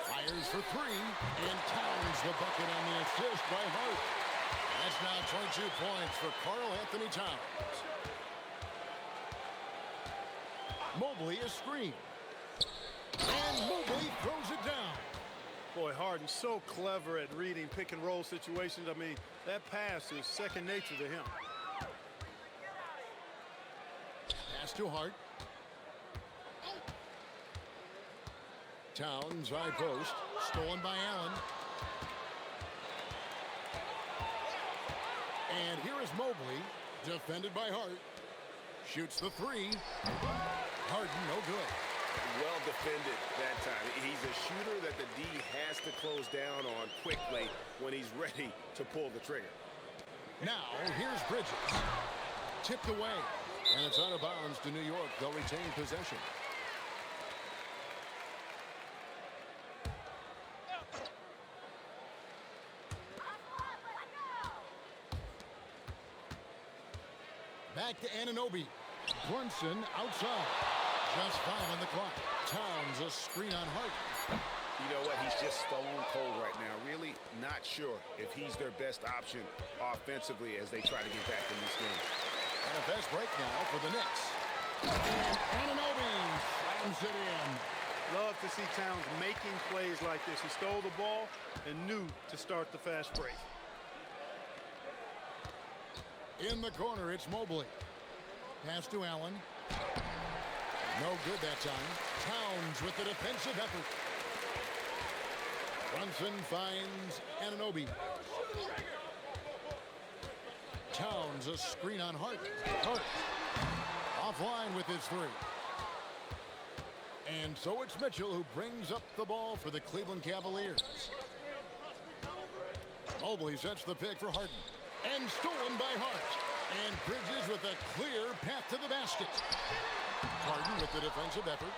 Fires for 3, and Towns the bucket on the assist by Hart. That's now 22 points for Karl Anthony Towns. Mobley is screened. And Mobley throws it down. Boy, Harden's so clever at reading pick-and-roll situations. I mean, that pass is second nature to him. Pass to Hart. Towns, high post. Stolen by Allen. And here is Mobley, defended by Hart. Shoots the 3. Harden, no good. Well defended that time. He's a shooter that the D has to close down on quickly when he's ready to pull the trigger. Now, here's Bridges. Tipped away. And it's out of bounds to New York. They'll retain possession. Back back to Anunoby. Brunson outside. Just 5 on the clock. Towns a screen on Hart. You know what? He's just stone cold right now. Really not sure if he's their best option offensively as they try to get back in this game. And a fast break now for the Knicks. And Anunoby slams it in. Love to see Towns making plays like this. He stole the ball and knew to start the fast break. In the corner, it's Mobley. Pass to Allen. No good that time. Towns with the defensive effort. Brunson finds Anunoby. Towns a screen on Hart. Hart offline with his 3. And so it's Mitchell who brings up the ball for the Cleveland Cavaliers. Mobley sets the pick for Harden. And stolen by Hart. And Bridges with a clear path to the basket. Harden with the defensive effort.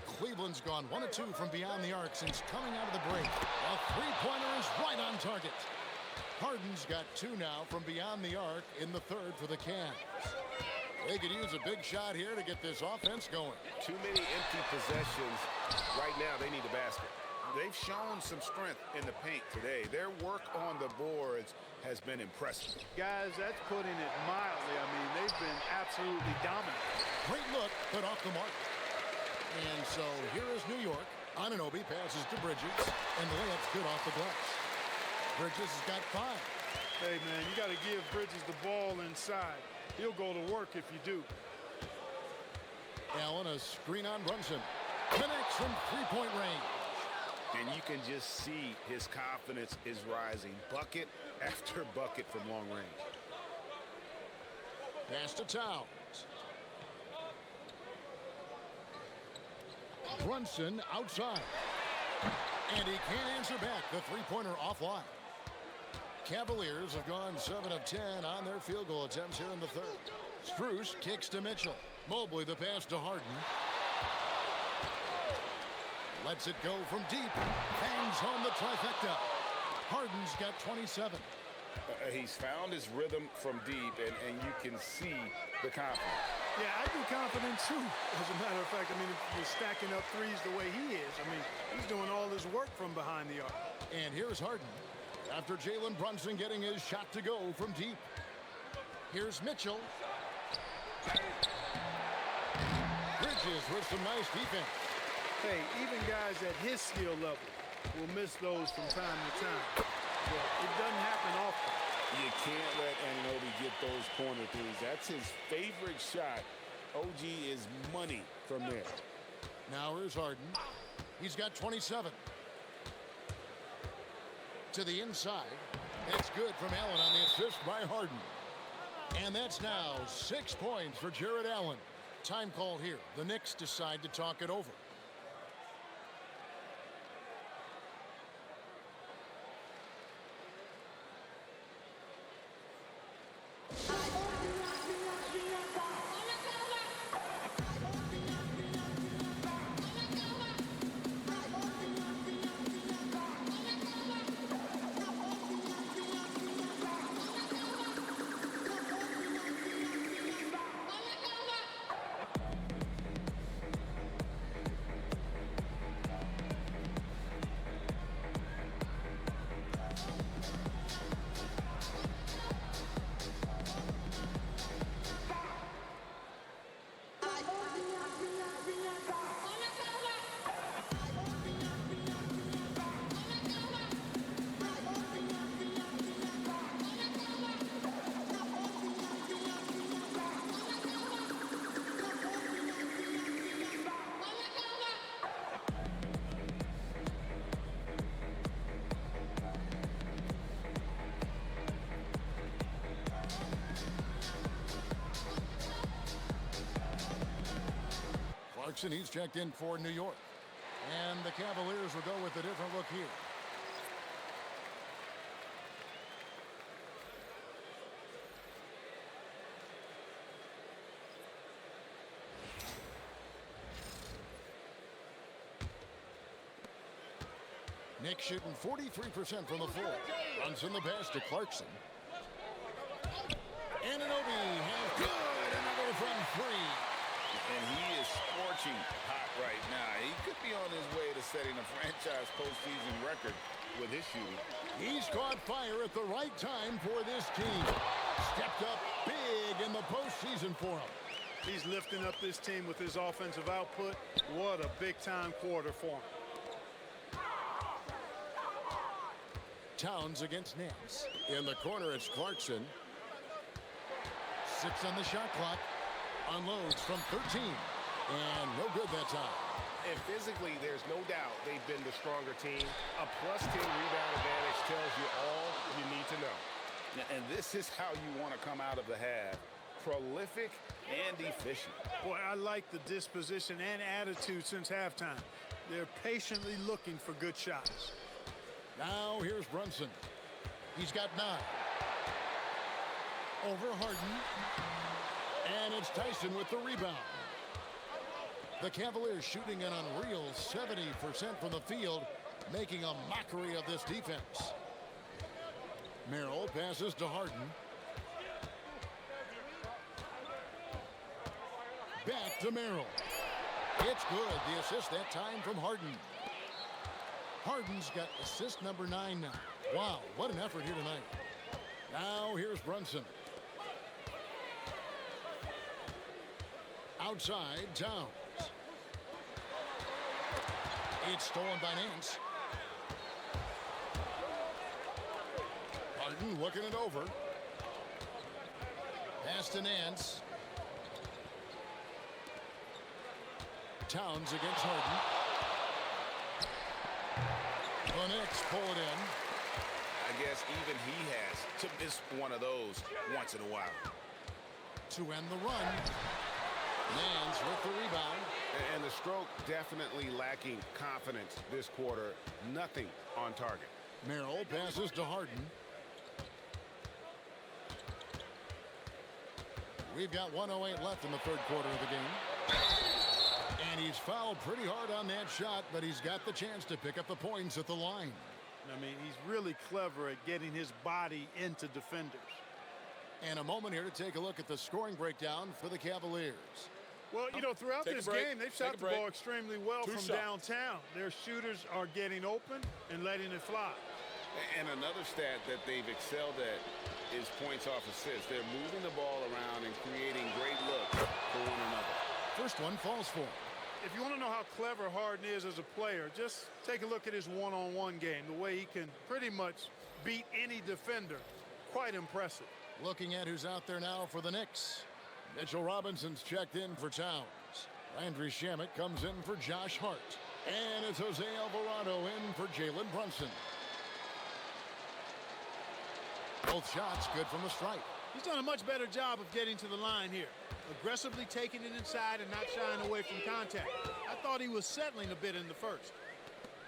Cleveland's gone 1 of 2 from beyond the arc since coming out of the break. A 3-pointer is right on target. Harden's got 2 now from beyond the arc in the 3rd for the Cavs. They could use a big shot here to get this offense going. Too many empty possessions. Right now, they need a basket. They've shown some strength in the paint today. Their work on the boards has been impressive. Guys, that's putting it mildly. I mean, they've been absolutely dominant. Great look, but off the mark. And so here is New York. Anunoby passes to Bridges, and the layup's good off the glass. Bridges has got 5. Hey, man, you got to give Bridges the ball inside. He'll go to work if you do. Allen, a screen on Brunson. Connects from 3-point range. And you can just see his confidence is rising. Bucket after bucket from long range. Pass to Towns. Brunson outside. And he can't answer back. The 3-pointer offline. Cavaliers have gone 7 of 10 on their field goal attempts here in the 3rd. Strus kicks to Mitchell. Mobley the pass to Harden. Lets it go from deep. Bangs home the trifecta. Harden's got 27. He's found his rhythm from deep, and you can see the confidence. Yeah, I'd be confident too. As a matter of fact, I mean, if you're stacking up threes the way he is, I mean, he's doing all his work from behind the arc. And here's Harden. After Jalen Brunson getting his shot to go from deep. Here's Mitchell. Bridges with some nice defense. Hey, even guys at his skill level will miss those from time to time. But it doesn't happen often. You can't let Anunoby get those corner threes. That's his favorite shot. OG is money from there. Now here's Harden. He's got 27. To the inside. That's good from Allen on the assist by Harden. And that's now 6 points for Jared Allen. Time call here. The Knicks decide to talk it over. He's checked in for New York. And the Cavaliers will go with a different look here. Knicks shooting 43% from the floor. Runs in the pass to Clarkson. Anunoby franchise postseason record with his shooting. He's caught fire at the right time for this team. Stepped up big in the postseason for him. He's lifting up this team with his offensive output. What a big-time quarter for him. Towns against Nance. In the corner, it's Clarkson. 6 on the shot clock. Unloads from 13. And no good that time. And physically, there's no doubt they've been the stronger team. A plus 10 rebound advantage tells you all you need to know. And this is how you want to come out of the half. Prolific and efficient. Boy, I like the disposition and attitude since halftime. They're patiently looking for good shots. Now here's Brunson. He's got 9. Over Harden. And it's Tyson with the rebound. The Cavaliers shooting an unreal 70% from the field, making a mockery of this defense. Merrill passes to Harden. Back to Merrill. It's good. The assist that time from Harden. Harden's got assist number 9 now. Wow, what an effort here tonight. Now here's Brunson. Outside, Towns. It's stolen by Nance. Harden looking it over. Pass to Nance. Towns against Harden. The Knicks pull it in. I guess even he has to miss one of those once in a while. To end the run. Nance with the rebound. And the stroke definitely lacking confidence this quarter. Nothing on target. Merrill passes to Harden. We've got 1:08 left in the third quarter of the game. And he's fouled pretty hard on that shot, but he's got the chance to pick up the points at the line. I mean, he's really clever at getting his body into defenders. And a moment here to take a look at the scoring breakdown for the Cavaliers. Well, you know, throughout this game, they've shot the ball extremely well from downtown. Their shooters are getting open and letting it fly. And another stat that they've excelled at is points off assists. They're moving the ball around and creating great looks for one another. First one falls for him. If you want to know how clever Harden is as a player, just take a look at his one-on-one game, the way he can pretty much beat any defender. Quite impressive. Looking at who's out there now for the Knicks. Mitchell Robinson's checked in for Towns. Landry Shamet comes in for Josh Hart. And it's Jose Alvarado in for Jalen Brunson. Both shots good from the stripe. He's done a much better job of getting to the line here. Aggressively taking it inside and not shying away from contact. I thought he was settling a bit in the first.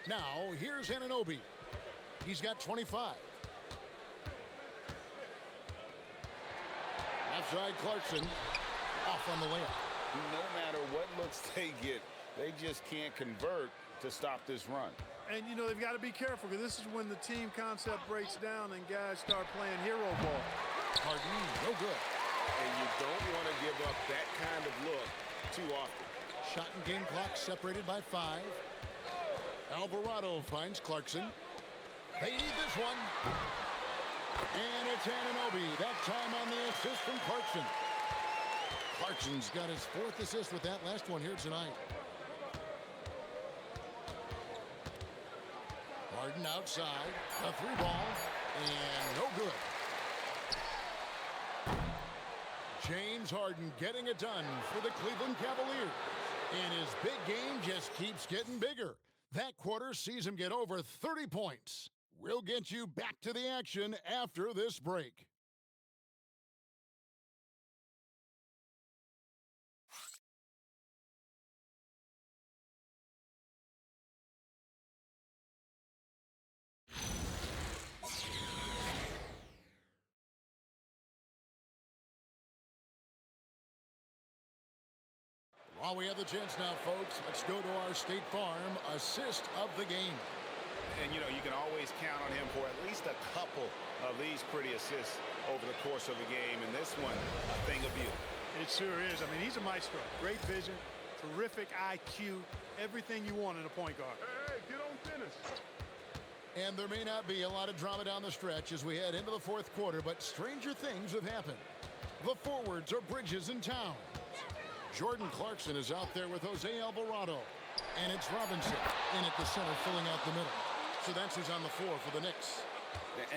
Now, here's Anunoby. He's got 25. Outside Clarkson. Off on the layup. No matter what looks they get, they just can't convert to stop this run. And, you know, they've got to be careful because this is when the team concept breaks down and guys start playing hero ball. Harden, no good. And you don't want to give up that kind of look too often. Shot and game clock separated by 5. Alvarado finds Clarkson. They need this one. And it's Anunoby. That time on the assist from Clarkson. Clarkson's got his 4th assist with that last one here tonight. Harden outside. A 3-ball. And no good. James Harden getting it done for the Cleveland Cavaliers. And his big game just keeps getting bigger. That quarter sees him get over 30 points. We'll get you back to the action after this break. While we have the chance now, folks, let's go to our State Farm assist of the game. And, you know, you can always count on him for at least a couple of these pretty assists over the course of a game. And this one, a thing of beauty. It sure is. I mean, he's a maestro. Great vision, Terrific IQ, everything you want in a point guard. Hey, get on finish. And there may not be a lot of drama down the stretch as we head into the fourth quarter, but stranger things have happened. The forwards are Bridges and Towns. Jordan Clarkson is out there with Jose Alvarado. And it's Robinson in at the center, filling out the middle. So that's who's on the floor for the Knicks.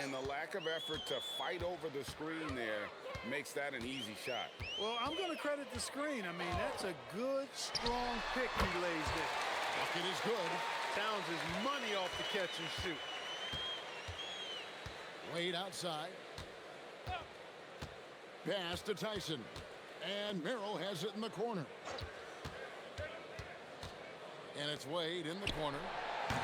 And the lack of effort to fight over the screen there makes that an easy shot. Well, I'm going to credit the screen. I mean, that's a good, strong pick he lays there. Bucket is good. Towns is money off the catch and shoot. Wade outside. Pass to Tyson. And Merrill has it in the corner. And it's Wade in the corner.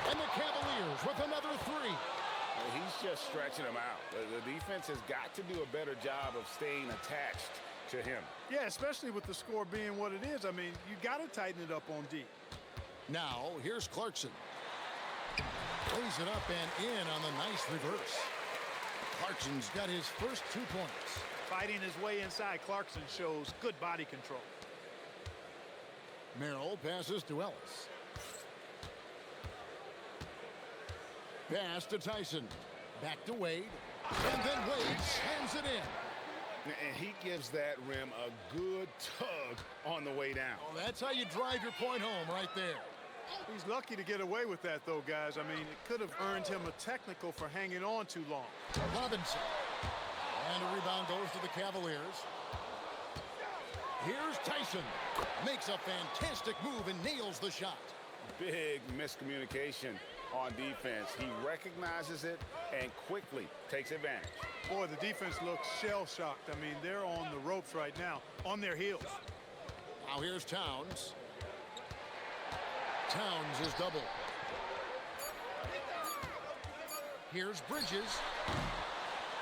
And the Cavaliers with another three. Well, he's just stretching them out. The defense has got to do a better job of staying attached to him. Yeah, especially with the score being what it is. I mean, you got to tighten it up on D. Now, here's Clarkson. Plays it up and in on the nice reverse. Clarkson's got his first 2 points. Fighting his way inside, Clarkson shows good body control. Merrill passes to Ellis. Pass to Tyson. Back to Wade. And then Wade slams it in. And he gives that rim a good tug on the way down. Oh, that's how you drive your point home right there. He's lucky to get away with that, though, guys. I mean, it could have earned him a technical for hanging on too long. Robinson. And a rebound goes to the Cavaliers. Here's Tyson. Makes a fantastic move and nails the shot. Big miscommunication on defense. He recognizes it and quickly takes advantage. Boy, the defense looks shell-shocked. I mean, they're on the ropes right now, on their heels. Now here's Towns. Towns is double. Here's Bridges.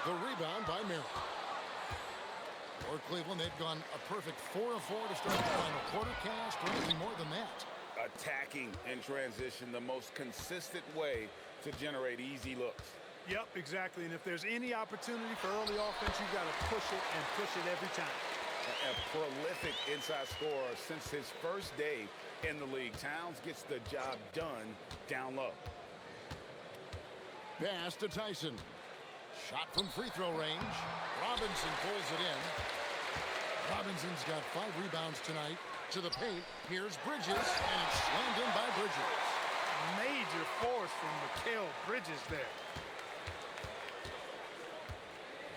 The rebound by Merrill. For Cleveland, they've gone a perfect 4 of 4 to start the final quarter cast or anything more than that. Attacking in transition, the most consistent way to generate easy looks. Yep, exactly. And if there's any opportunity for early offense, you got to push it and push it every time. A prolific inside scorer since his first day in the league. Towns gets the job done down low. Pass to Tyson. Shot from free throw range. Robinson pulls it in. Robinson's got 5 rebounds tonight. To the paint. Here's Bridges, and it's slammed in by Bridges. Major force from Mikal Bridges there.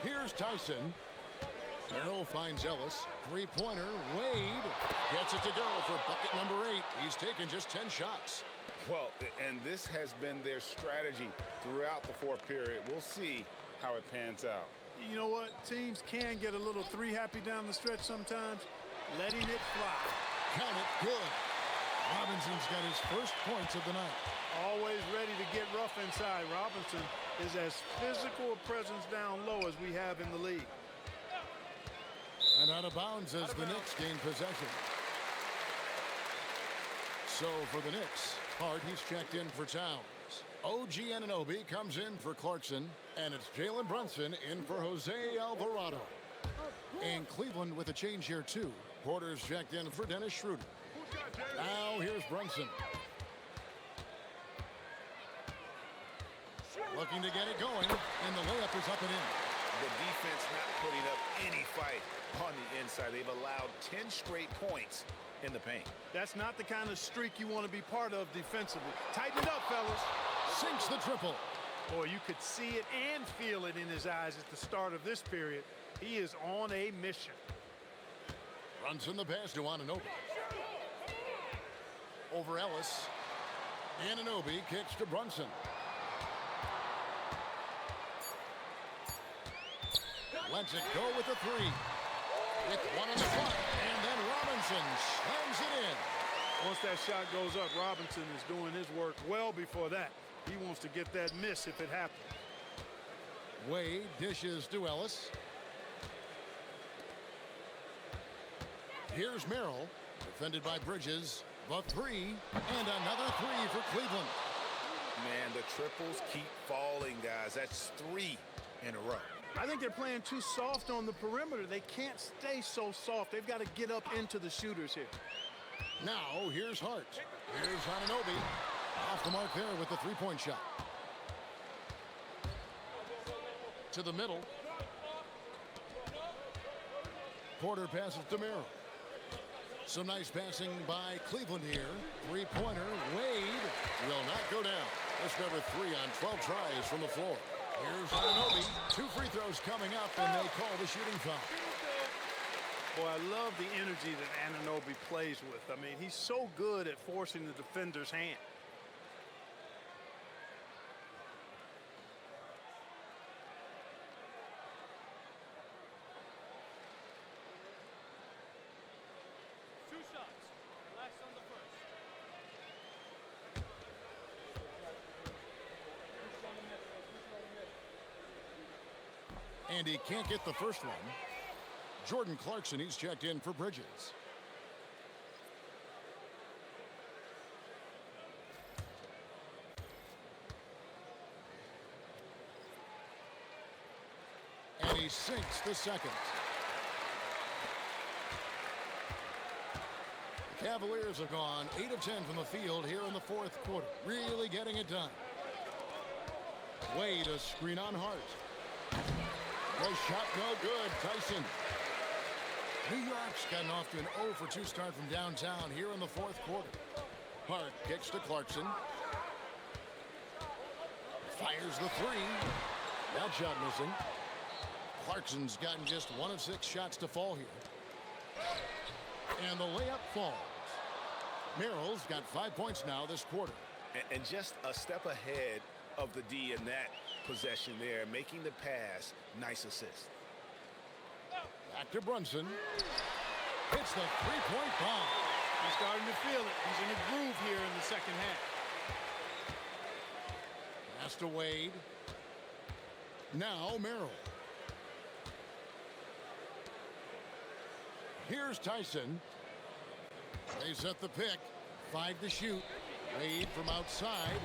Here's Tyson. Merrill finds Ellis. Three-pointer. Wade gets it to go for bucket number 8. He's taken just 10 shots. Well, and this has been their strategy throughout the fourth period. We'll see how it pans out. You know what? Teams can get a little three-happy down the stretch sometimes. Letting it fly. Count it. Good. Robinson's got his first points of the night. Always ready to get rough inside. Robinson is as physical a presence down low as we have in the league. And out of bounds as the Knicks gain possession. So for the Knicks, Hart, he's checked in for Towns. OG Anunoby comes in for Clarkson. And it's Jalen Brunson in for Jose Alvarado. And Cleveland with a change here too. Porter's checked in for Dennis Schroeder. Now here's Brunson. Looking to get it going, and the layup is up and in. The defense not putting up any fight on the inside. They've allowed 10 straight points in the paint. That's not the kind of streak you want to be part of defensively. Tighten it up, fellas. Sinks the triple. Boy, you could see it and feel it in his eyes at the start of this period. He is on a mission. Brunson the pass to Anunoby. Over Ellis. Anunoby kicks to Brunson. Lets it go with the 3. With 1 on the clock. And then Robinson slams it in. Once that shot goes up, Robinson is doing his work well before that. He wants to get that miss if it happens. Wade dishes to Ellis. Here's Merrill, defended by Bridges. The 3, and another 3 for Cleveland. Man, the triples keep falling, guys. That's 3 in a row. I think they're playing too soft on the perimeter. They can't stay so soft. They've got to get up into the shooters here. Now, here's Hart. Here's Anunoby. Off the mark there with the three-point shot. To the middle. Porter passes to Merrill. Some nice passing by Cleveland here. Three-pointer. Wade will not go down. That's number 3 on 12 tries from the floor. Here's Anunoby. 2 free throws coming up, and they call the shooting foul. Boy, I love the energy that Anunoby plays with. I mean, he's so good at forcing the defender's hand. And he can't get the first one. Jordan Clarkson, he's checked in for Bridges. And he sinks the second. The Cavaliers have gone 8 of 10 from the field here in the fourth quarter. Really getting it done. Wade, a screen on Hart. The shot no good. Tyson. New York's gotten off to an 0 for 2 start from downtown here in the fourth quarter. Hart kicks to Clarkson. Fires the 3. That shot missing. Clarkson's gotten just 1 of 6 shots to fall here. And the layup falls. Merrill's got 5 points now this quarter. And just a step ahead of the D in that possession there, making the pass. Nice assist. Back to Brunson. It's the three-point bomb. He's starting to feel it. He's in a groove here in the second half. Pass to Wade. Now Merrill. Here's Tyson. They set the pick. 5 to shoot. Wade from outside.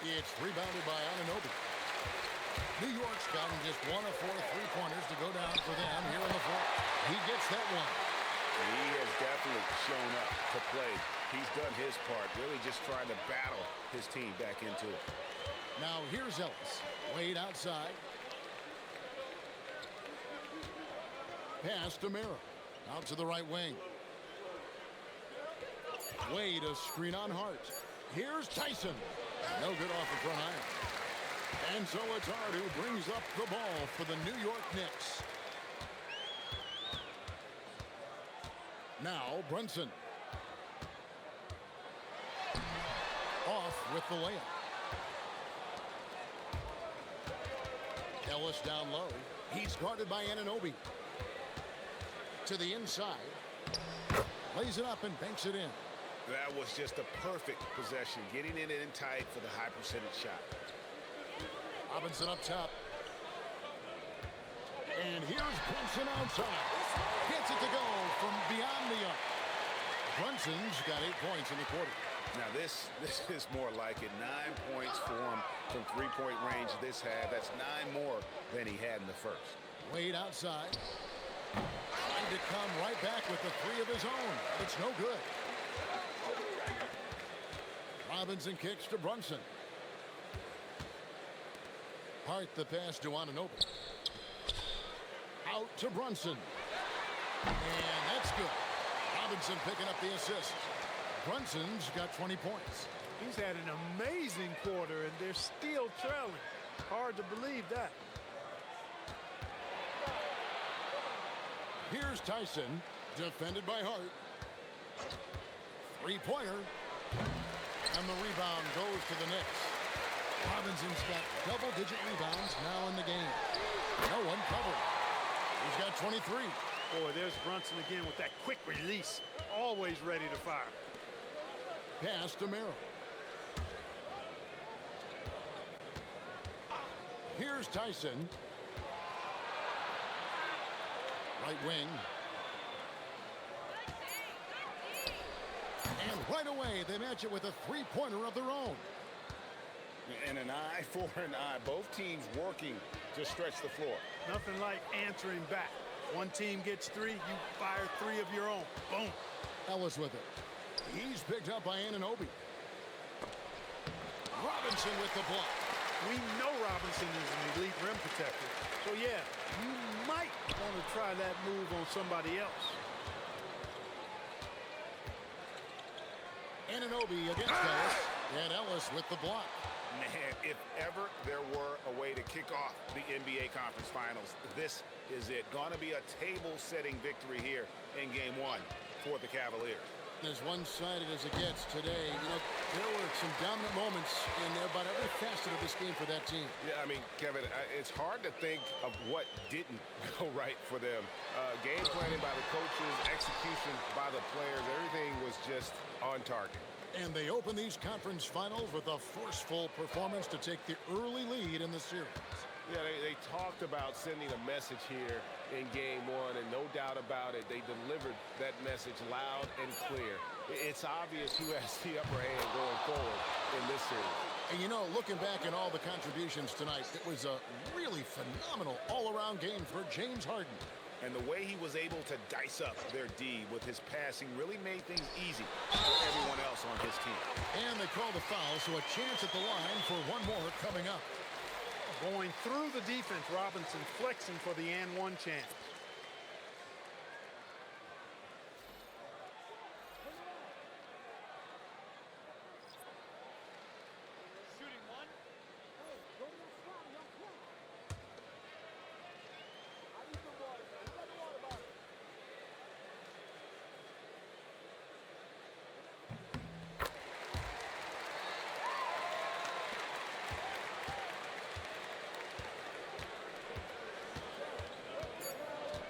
It's rebounded by Anunoby. New York's gotten just 1 of 4 three-pointers to go down for them here in the fourth. He gets that one. He has definitely shown up to play. He's done his part, really just trying to battle his team back into it. Now here's Ellis. Wade outside. Pass to Merrill. Out to the right wing. Wade, a screen on Hart. Here's Tyson. No good off the front iron. And so it's Hart who brings up the ball for the New York Knicks. Now Brunson. Off with the layup. Ellis down low. He's guarded by Anunoby. To the inside. Lays it up and banks it in. That was just a perfect possession, getting it in tight for the high percentage shot. Robinson up top. And here's Brunson outside. Gets it to go from beyond the arc. Brunson's got 8 points in the quarter. Now this is more like it. 9 points for him from three-point range this half. That's 9 more than he had in the first. Wade outside. Trying to come right back with the 3 of his own. It's no good. Robinson kicks to Brunson. Hart the pass to Anunoby. Out to Brunson. And that's good. Robinson picking up the assist. Brunson's got 20 points. He's had an amazing quarter, and they're still trailing. Hard to believe that. Here's Tyson, defended by Hart. Three-pointer. And the rebound goes to the Knicks. Robinson's got double-digit rebounds now in the game. No one covered. He's got 23. Boy, there's Brunson again with that quick release. Always ready to fire. Pass to Merrill. Here's Tyson. Right wing. And right away, they match it with a three-pointer of their own. And an eye for an eye. Both teams working to stretch the floor. Nothing like answering back. One team gets 3, you fire 3 of your own. Boom. Ellis with it. He's picked up by Anunoby. Robinson with the block. We know Robinson is an elite rim protector. So, yeah, you might want to try that move on somebody else. Anunoby against Ellis. And Ellis with the block. Man, if ever there were a way to kick off the NBA Conference Finals, this is it. Gonna be a table-setting victory here in Game 1 for the Cavaliers. As one-sided as it gets today, you know, there were some dominant moments in about every facet of this game for that team. Yeah, I mean, Kevin, it's hard to think of what didn't go right for them. Game planning by the coaches, execution by the players, everything was just on target. And they open these conference finals with a forceful performance to take the early lead in the series. Yeah, they talked about sending a message here in Game 1, and no doubt about it, they delivered that message loud and clear. It's obvious who has the upper hand going forward in this series. And you know, looking back at all the contributions tonight, it was a really phenomenal all-around game for James Harden. And the way he was able to dice up their D with his passing really made things easy for everyone else on his team. And they call the foul, so a chance at the line for one more coming up. Going through the defense, Robinson flexing for the and one chance.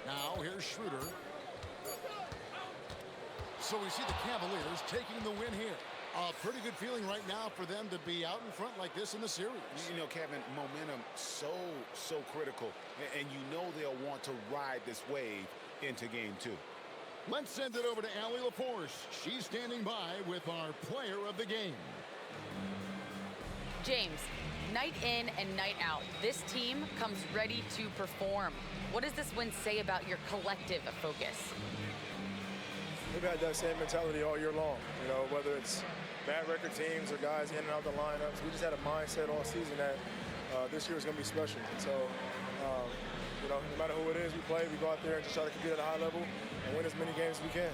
Now here's Schroeder. So we see the Cavaliers taking the win here. A pretty good feeling right now for them to be out in front like this in the series. You know, Kevin, momentum so critical. And you know they'll want to ride this wave into Game 2. Let's send it over to Allie LaForce. She's standing by with our player of the game. James, night in and night out, this team comes ready to perform. What does this win say about your collective focus? We've had that same mentality all year long, you know, whether it's bad record teams or guys in and out the lineups. We just had a mindset all season that this year is going to be special. And so, you know, no matter who it is we play, we go out there and just try to compete at a high level and win as many games as we can.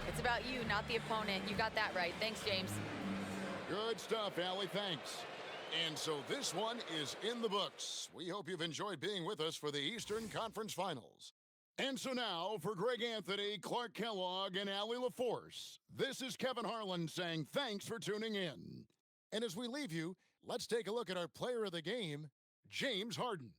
It's about you, not the opponent. You got that right. Thanks, James. Good stuff, Allie. Thanks. And so this one is in the books. We hope you've enjoyed being with us for the Eastern Conference Finals. And so now, for Greg Anthony, Clark Kellogg, and Allie LaForce, this is Kevin Harlan saying thanks for tuning in. And as we leave you, let's take a look at our player of the game, James Harden.